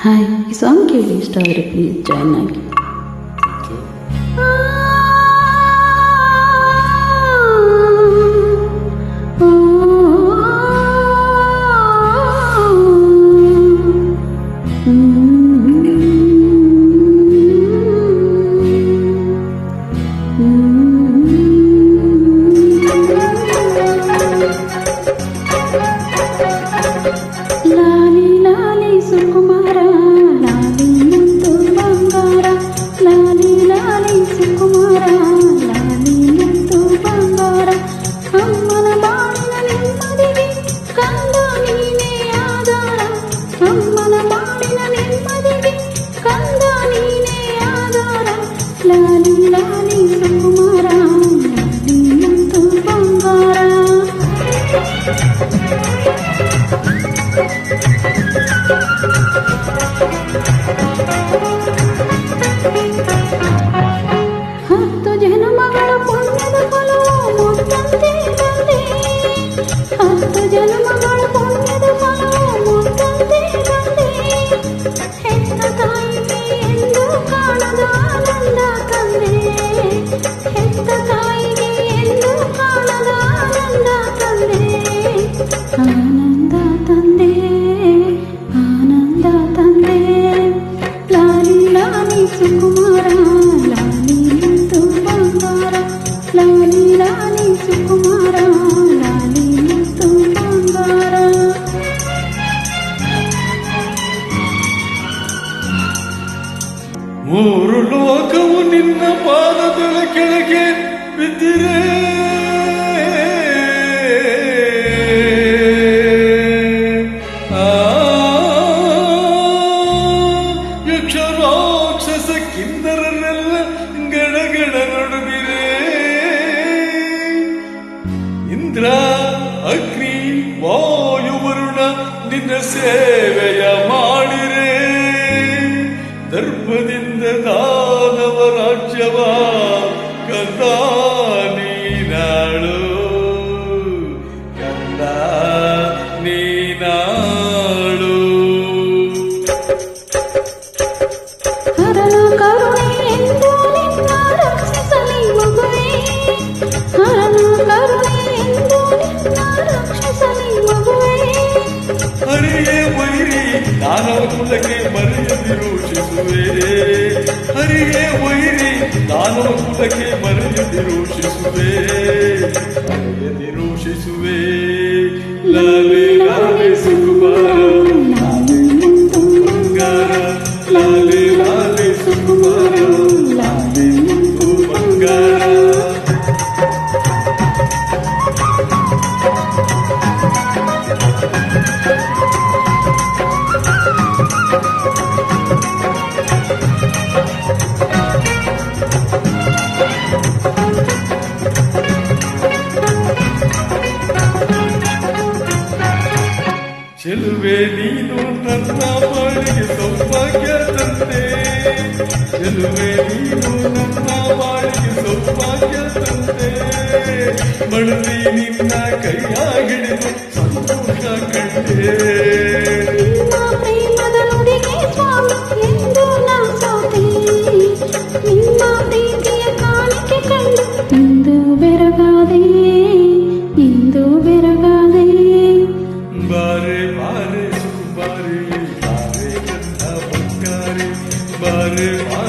Hi, ಈ song ಕೇಳಿ ಇಷ್ಟ ಆದರೆ ಪ್ಲೀಸ್ ಜಾಯ್ನ್ ಆಗಿ. ಲಾಲಿ ಲಾಲಿ ಸುಕುಮಾರ, ಲಾಲಿ ಮುತ್ತು ಬಂಗಾರ, ಲಾಲಿ ಲಾಲಿ ಸುಕುಮಾರ, ಲಾಲಿ ಮುತ್ತು ಬಂಗಾರ. ಅಮ್ಮನ ಬಾಳಿನ ನೆಮ್ಮದಿಗೆ ಕಂದ ನೀನೇ ಆಧಾರ, ಅಮ್ಮನ ಬಾಳಿನ ನೆಮ್ಮದಿಗೆ ಕಂದ ನೀನೇ ಆಧಾರ. ಲಾಲಿ ಲಾಲಿ ಸುಕುಮಾರ, ಲಾಲಿ ಮುತ್ತು ಬಂಗಾರ. ಹತ್ತು ಜನ್ಮಗಳ ಪುಣ್ಯದ ಫಲವು ಮುತ್ತಂತೆ ತಂದೆ, ಹತ್ತು ಜನ್ಮಗಳ ಪುಣ್ಯದ ಫಲವು ಮುತ್ತಂತೆ ತಂದೆ. ಹೆತ್ತ ತಾಯಿಗೆ ಎಂದು ಕಾಣದ ಆನಂದ ತಂದೆ, ಹೆತ್ತ ತಾಯಿಗೆ ಎಂದು ಕಾಣದ ಆನಂದ ತಂದೆ. ಆನಂದ ತಂದೆ, ಆನಂದ ತಂದೆ. ಲಾಲಿ ಲಾಲಿ ಸುಕುಮಾರ, ಲಾಲಿ ಮುತ್ತು ಬಂಗಾರ, ಲಾಲಿ ಲಾಲಿ ಸುಕುಮಾರ, ಲಾಲಿ ಮುತ್ತು ಬಂಗಾರ. ಮೂರು ಲೋಕವು ನಿನ್ನ ಪಾದಗಳ ಕೆಳಗೆ ಬಿದ್ದಿರೆ, ಯಕ್ಷ ರಾಕ್ಷಸ ಕಿನ್ನರರೆಲ್ಲ ಗಡಗಡ ನಡುಗಿರೆ. ಇಂದ್ರ ಅಗ್ನಿ ವಾಯುವರುಣ ನಿನ್ನ ಸೇವೆಯ ಮಾಡಿರೆ, ದರ್ಪದಿಂದ ದಾನವ ರಾಜ್ಯವ ಕಂದ ನೀನಾಳು, ಕಂದ ನೀನಾಳು. ಹರನ ಕರುಣೆ ಎಂದು ನಿನ್ನ ರಕ್ಷಿಸಲಿ ಮಗುವೆ, ಹರನ ಕರುಣೆ ಎಂದು ನಿನ್ನ ರಕ್ಷಿಸಲಿ ಮಗುವೆ. ಹರಿಯೇ ವೈರಿ ದಾನವ ಕುಲಕ್ಕೆ ಮರೆಯದಿರೋಷಿಸುವೆ, ಹರಿಯೇ ವೈರಿ ದಾನವ ಕುಲಕ್ಕೆ ಮರೆಯದಿರೋಷಿಸುವೆ, ಮರೆಯದಿರೋಷಿಸುವೆ. ಲಾಲಿ ಲಾಲಿ ಸುಕುಮಾರ, ಲಾಲಿ ಮುತ್ತು ಬಂಗಾರ, ಲಾಲಿ ಲಾಲಿ ಸುಕುಮಾರ, ಲಾಲಿ ಮುತ್ತು ಬಂಗಾರ. ಚೆಲುವೆ ನೀನು ನನ್ನ ಬಾಳಿಗೆ ಸೌಭಾಗ್ಯ ತಂದೆ, ಚೆಲುವೆ ನೀನು ನನ್ನ ಬಾಳಿಗೆ ಸೌಭಾಗ್ಯ ತಂದೆ. ಮಡದಿ ನಿನ್ನ ಕೈಯ ಹಿಡಿದು ಸಂತೋಷ ಕಂಡೆ, ನಿನ್ನ ಪ್ರೇಮದ ನುಡಿಗೆ ಸ್ವಾಮಿ ಎಂದು ನಾ ಸೋತೆ, ನಿನ್ನ ಪ್ರೀತಿಯ ಕಾಣಿಕೆ ಕಂಡು ಇಂದು ಬೆರಗಾದೆ, ಇಂದು ಬೆರಗಾದೆ. ಬಾರೆ ಬಾರೆ ಸುಕುಮಾರಿ, ಬಾರೆ ನನ್ನ ಬಂಗಾರಿ, ಬಾರೆ ಬಾರೆ